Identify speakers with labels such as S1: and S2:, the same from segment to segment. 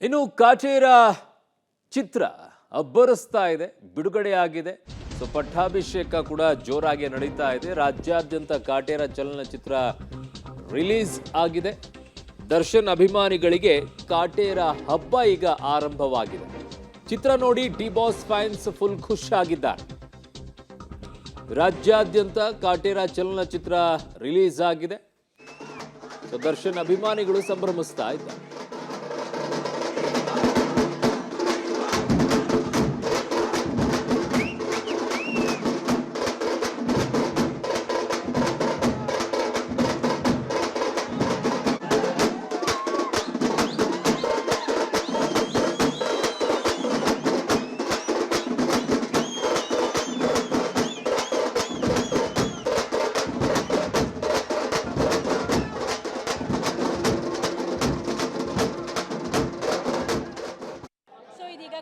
S1: ಇನ್ನು ಕಾಟೇರ ಚಿತ್ರ ಅಬ್ಬರಿಸ್ತಾ ಇದೆ, ಬಿಡುಗಡೆ ಆಗಿದೆ. ಸೊ ಪಟ್ಟಾಭಿಷೇಕ ಕೂಡ ಜೋರಾಗಿ ನಡೀತಾ ಇದೆ. ರಾಜ್ಯಾದ್ಯಂತ ಕಾಟೇರ ಚಲನಚಿತ್ರ ರಿಲೀಸ್ ಆಗಿದೆ. ದರ್ಶನ್ ಅಭಿಮಾನಿಗಳಿಗೆ ಕಾಟೇರ ಹಬ್ಬ ಈಗ ಆರಂಭವಾಗಿದೆ. ಚಿತ್ರ ನೋಡಿ ಡಿ ಬಾಸ್ ಫ್ಯಾನ್ಸ್ ಫುಲ್ ಖುಷಿಯಾಗಿದ್ದಾರೆ. ರಾಜ್ಯಾದ್ಯಂತ ಕಾಟೇರ ಚಲನಚಿತ್ರ ರಿಲೀಸ್ ಆಗಿದೆ. ಸೊ ದರ್ಶನ್ ಅಭಿಮಾನಿಗಳು ಸಂಭ್ರಮಿಸ್ತಾ ಇದ್ದಾರೆ.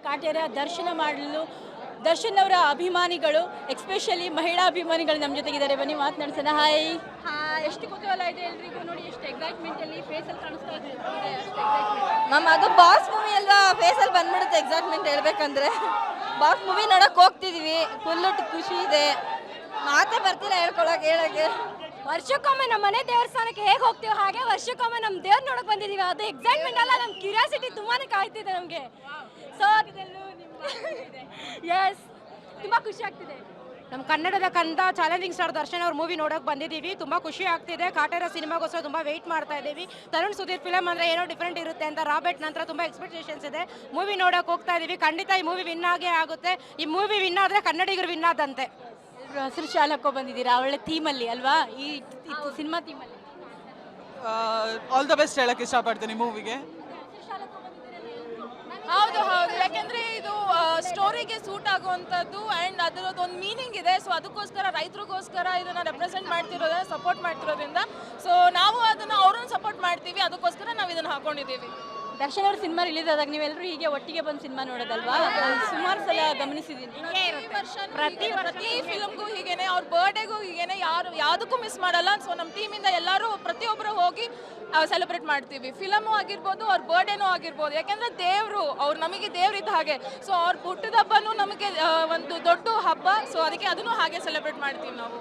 S2: ಕಾಟೇರ ದರ್ಶನ ಮಾಡಲು ದರ್ಶನ್ ಅವರ ಅಭಿಮಾನಿಗಳು, ಎಕ್ಸ್ಪೆಷಲಿ ಮಹಿಳಾ ಅಭಿಮಾನಿಗಳು ನಮ್ಮ ಜೊತೆಗಿದ್ದಾರೆ. ಬನ್ನಿ ಮಾತನಾಡ್ಸೋಣ. ಹಾಯ್. ಎಷ್ಟು ಕುತೂಹಲ ಇದೆ ಎಲ್ರಿಗೂ. ನೋಡಿ ಎಷ್ಟು ಎಕ್ಸೈಟ್ಮೆಂಟ್ ಅಲ್ಲಿ ಫೇಸಲ್ಲಿ ಕಾಣಿಸ್ತಾ ಇದೆ.
S3: ಮ್ಯಾಮ್ ಅದು ಬಾಸ್ ಮೂವಿ ಅಲ್ವಾ, ಫೇಸಲ್ಲಿ ಬಂದ್ಬಿಡುತ್ತೆ ಎಕ್ಸೈಟ್ಮೆಂಟ್ ಹೇಳ್ಬೇಕಂದ್ರೆ. ಬಾಸ್ ಮೂವಿ ನೋಡಕ್ ಹೋಗ್ತಿದೀವಿ, ಫುಲ್ ಖುಷಿ ಇದೆ, ಮಾತೇ ಬರ್ತಿಲ್ಲ ಹೇಳಕ್ಕೆ.
S2: ವರ್ಷಕ್ಕೊಮ್ಮೆ ನಮ್ಮ ಮನೆ ದೇವಸ್ಥಾನಕ್ಕೆ ಹೇಗೆ ಹೋಗ್ತೀವಿ ಹಾಗೆ ವರ್ಷಕ್ಕೊಮ್ಮೆ ನಮ್ಮ ದೇವ್ರ ನೋಡಕ್ ಬಂದಿದ್ದೀವಿ. ಅದು ಎಕ್ಸೈಟ್ಮೆಂಟ್ ಅಲ್ಲ, ನಮ್ಮ ಕ್ಯೂರಿಯಾಸಿಟಿ ತುಂಬಾನೇ ಕಾಯ್ತಿದೆ ನಮಗೆ. ಸೊ ಎಸ್, ತುಂಬ ಖುಷಿ ಆಗ್ತಿದೆ.
S4: ನಮ್ಮ ಕನ್ನಡದ ಕಂದ ಚಾಲೆಂಜಿಂಗ್ ಸ್ಟಾರ್ ದರ್ಶನ್ ಅವ್ರ ಮೂವಿ ನೋಡೋಕೆ ಬಂದಿದ್ದೀವಿ. ತುಂಬ ಖುಷಿ ಆಗ್ತಿದೆ. ಕಾಟೇರ ಸಿನಿಮಾಗೋಸ್ಕರ ತುಂಬ ವೆಯ್ಟ್ ಮಾಡ್ತಾ ಇದ್ದೀವಿ. ತರುಣ್ ಸುಧೀರ್ ಫಿಲಮ್ ಅಂದರೆ ಏನೋ ಡಿಫ್ರೆಂಟ್ ಇರುತ್ತೆ ಅಂತ ರಾಬರ್ಟ್ ನಂತರ ತುಂಬ ಎಕ್ಸ್ಪೆಕ್ಟೇಷನ್ಸ್ ಇದೆ. ಮೂವಿ ನೋಡೋಕೆ ಹೋಗ್ತಾ ಇದ್ದೀವಿ. ಖಂಡಿತ ಈ ಮೂವಿ ವಿನ್ ಆಗೇ ಆಗುತ್ತೆ. ಈ ಮೂವಿ ವಿನ್ ಆದರೆ ಕನ್ನಡಿಗರು ವಿನ್ ಆದಂತೆ.
S2: ಹಸಿರು ಶಾಲೆ ಹಾಕೋ ಬಂದಿದ್ದೀರಾ, ಒಳ್ಳೆ ಥೀಮಲ್ಲಿ ಅಲ್ವಾ, ಈ ಸಿನಿಮಾ ಥೀಮಲ್ಲಿ.
S5: ಆಲ್ ದ ಬೆಸ್ಟ್ ಹೇಳಕ್ಕೆ ಇಷ್ಟಪಡ್ತೀನಿ ಮೂವಿಗೆ.
S6: ಹೌದು, ಯಾಕೆಂದ್ರೆ ಇದು ಸ್ಟೋರಿಗೆ ಸೂಟ್ ಆಗುವಂಥದ್ದು ಆ್ಯಂಡ್ ಅದರದ್ದು ಒಂದು ಮೀನಿಂಗ್ ಇದೆ. ಸೊ ಅದಕ್ಕೋಸ್ಕರ ರೈತರಿಗೋಸ್ಕರ ಇದನ್ನು ರೆಪ್ರೆಸೆಂಟ್ ಮಾಡ್ತಿರೋದ್ರಿಂದ, ಸಪೋರ್ಟ್ ಮಾಡ್ತಿರೋದ್ರಿಂದ ಸೊ ನಾವು ಅದನ್ನು ಅವ್ರನ್ನ ಸಪೋರ್ಟ್ ಮಾಡ್ತೀವಿ. ಅದಕ್ಕೋಸ್ಕರ ನಾವು ಇದನ್ನು ಹಾಕೊಂಡಿದ್ದೀವಿ.
S2: ದರ್ಶನ್ ಅವ್ರ ಸಿನಿಮಾ ರಿಲೀಸ್ ಆದಾಗ ನೀವೆಲ್ಲರೂ ಹೀಗೆ ಒಟ್ಟಿಗೆ ಬಂದು ಸಿನಿಮಾ ನೋಡೋದಲ್ವಾ, ಸುಮಾರು ಸಲ ಗಮನಿಸಿದ್ದೀನಿ.
S6: ಪ್ರತಿ ಫಿಲಮ್ಗೂ ಹೀಗೇನೆ, ಅವ್ರ ಬರ್ಡೇಗೂ ಹೀಗೇನೆ, ಯಾವುದಕ್ಕೂ ಮಿಸ್ ಮಾಡಲ್ಲ. ಸೊ ನಮ್ಮ ಟೀಮಿಂದ ಎಲ್ಲರೂ ಪ್ರತಿಯೊಬ್ಬರು ಹೋಗಿ ಸೆಲೆಬ್ರೇಟ್ ಮಾಡ್ತೀವಿ. ಫಿಲಮು ಆಗಿರ್ಬೋದು, ಅವ್ರ ಬರ್ಡೇನೂ ಆಗಿರ್ಬೋದು. ಯಾಕೆಂದರೆ ದೇವರು ಅವ್ರು ನಮಗೆ ದೇವ್ರಿದ್ದ ಹಾಗೆ. ಸೊ ಅವ್ರ ಹುಟ್ಟಿದ ಹಬ್ಬನೂ ನಮಗೆ ಒಂದು ದೊಡ್ಡ ಹಬ್ಬ. ಸೊ ಅದಕ್ಕೆ ಅದನ್ನು ಹಾಗೆ ಸೆಲೆಬ್ರೇಟ್ ಮಾಡ್ತೀವಿ ನಾವು.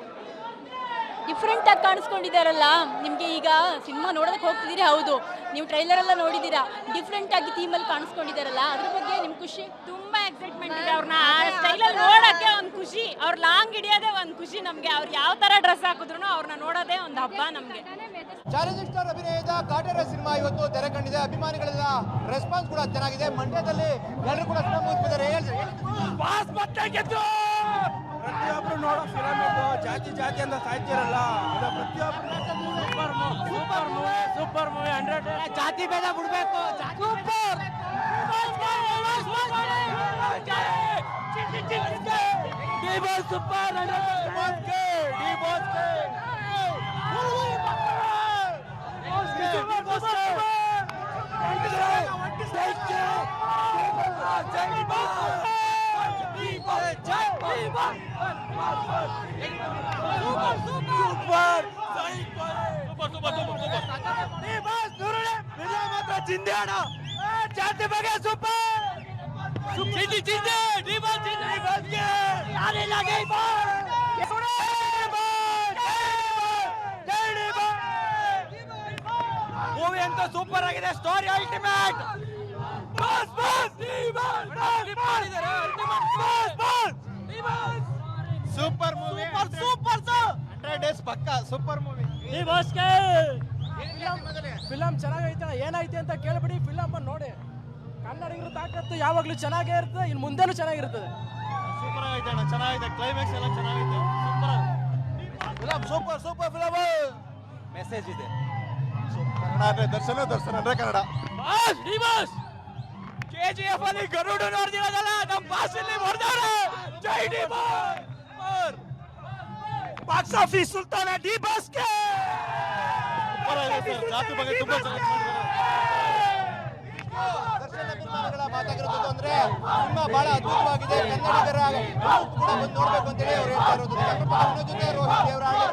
S2: ಡಿಫ್ರೆಂಟ್ ಆಗಿ ಕಾಣಿಸ್ಕೊಂಡಿದ್ದಾರಲ್ಲ, ನಿಮಗೆ ಈಗ ಸಿನಿಮಾ ನೋಡೋದಕ್ಕೆ ಹೋಗ್ತಿದ್ದೀರಿ, ಹೌದು, ನೀವು ಟ್ರೈಲರ್ ಎಲ್ಲ ನೋಡಿದ್ದೀರಾ, ಡಿಫ್ರೆಂಟ್ ಆಗಿ ಥೀಮಲ್ಲಿ ಕಾಣಿಸ್ಕೊಂಡಿದ್ದಾರಲ್ಲ, ಅದ್ರ ಬಗ್ಗೆ ನಿಮ್ಗೆ ಖುಷಿ?
S4: ತುಂಬಾ ಎಕ್ಸೈಟ್ಮೆಂಟ್ ಇದೆ. ಅವ್ರನ್ನ ಸ್ಟೈಲಲ್ಲಿ ನೋಡೋಕ್ಕೆ ಒಂದು ಖುಷಿ, ಅವ್ರು ಲಾಂಗ್ ಹಿಡಿಯೋದೇ ಒಂದು ಖುಷಿ ನಮಗೆ. ಅವ್ರು ಯಾವ ಥರ ಡ್ರೆಸ್ ಹಾಕಿದ್ರು ಅವ್ರನ್ನ ನೋಡೋದೇ ಒಂದು ಹಬ್ಬ ನಮಗೆ.
S7: ಚಾಲೆಂಜಿಂಗ್ ಸ್ಟಾರ್ ಅಭಿನಯದ ಕಾಟೇರ ಸಿನಿಮಾ ಇವತ್ತು ತೆರೆ ಕಂಡಿದೆ. ಅಭಿಮಾನಿಗಳೆಲ್ಲ ರೆಸ್ಪಾನ್ಸ್ ಕೂಡ ಚೆನ್ನಾಗಿದೆ. ಮಂಡ್ಯದಲ್ಲಿ ಎಲ್ಲರೂ ಕೂಡ ಸಿನಿಮಾ ಮುಗಿಸ್ತಿದ್ದಾರೆ.
S5: ಪ್ರತಿಯೊಬ್ರು ನೋಡೋ ಫಿಲಮ್ ಇದು. ಜಾತಿ ಅಂತ ಸಾಯ್ತಿರಲ್ಲ, ಸೂಪರ್ ಮೂವಿ 100. ಜಾತಿ ಭೇದ ಬಿಡ್ಬೇಕು. ಜಾತಿ ಬಗ್ಗೆ ಸೂಪರ್. ಮೂವಿ ಅಂತ ಸೂಪರ್ ಆಗಿದೆ. Story ultimate. Super movie, super 100 days ಪಕ್ಕ ಸೂಪರ್ ಮೂವಿ.
S8: ಫಿಲಮ್ ಚೆನ್ನಾಗೈತೆ. ಏನಾಯ್ತು ಅಂತ ಕೇಳ್ಬಿಡಿ, ಫಿಲಮ್ ನೋಡಿ. ಕನ್ನಡಿಗರು ತಾಕತ್ತು ಯಾವಾಗಲೂ ಚೆನ್ನಾಗೇ ಇರ್ತದೆ, ಇನ್ನು ಮುಂದೆನೂ ಚೆನ್ನಾಗಿರ್ತದೆ.
S5: ಸೂಪರ್ ಆಗೈತೆ ಅಣ್ಣ, ಚೆನ್ನಾಗೈತೆ. ಕ್ಲೈಮ್ಯಾಕ್ಸ್ ಎಲ್ಲ ಚೆನ್ನಾಗೈತೆ. Super film. ಮೆಸೇಜ್ ಇದೆ. ಕನ್ನಡ ದರ್ಶನ ಅಂದ್ರೆ ಕನ್ನಡ. KGF ಅಲ್ಲಿ ಗರುಡ ನೋಡ್ದಿರೋದಲ್ಲ, ನಮ್ಮ ಭಾಷೆಯಲ್ಲಿ ಹೊಡೆದವ್ರೆ. ಜೈ ಡಿ ಬಾಸ್. ಬಾಕ್ಸ್ ಆಫೀಸ್ ಸುಲ್ತಾನ ಡಿ ಬಾಸ್ಗೆ. ಜಾತಿ ಬಗ್ಗೆ ತುಂಬಾ ಚೆನ್ನಾಗಿ
S7: ದರ್ಶನ್ ಅಭಿಮಾನಿಗಳ ಮಾತಾಗಿರೋದು ಅಂದ್ರೆ ಸಿನಿಮಾ ಬಹಳ ಅದ್ಭುತವಾಗಿದೆ. ಕನ್ನಡಿಗರ ಕೂಡ ಬಂದು ನೋಡ್ಬೇಕು ಅಂತೇಳಿ ಅವ್ರು ಹೇಳ್ತಾ ಇರೋದು. ರೋಹಿತ್ ದೇವರಾಣೆ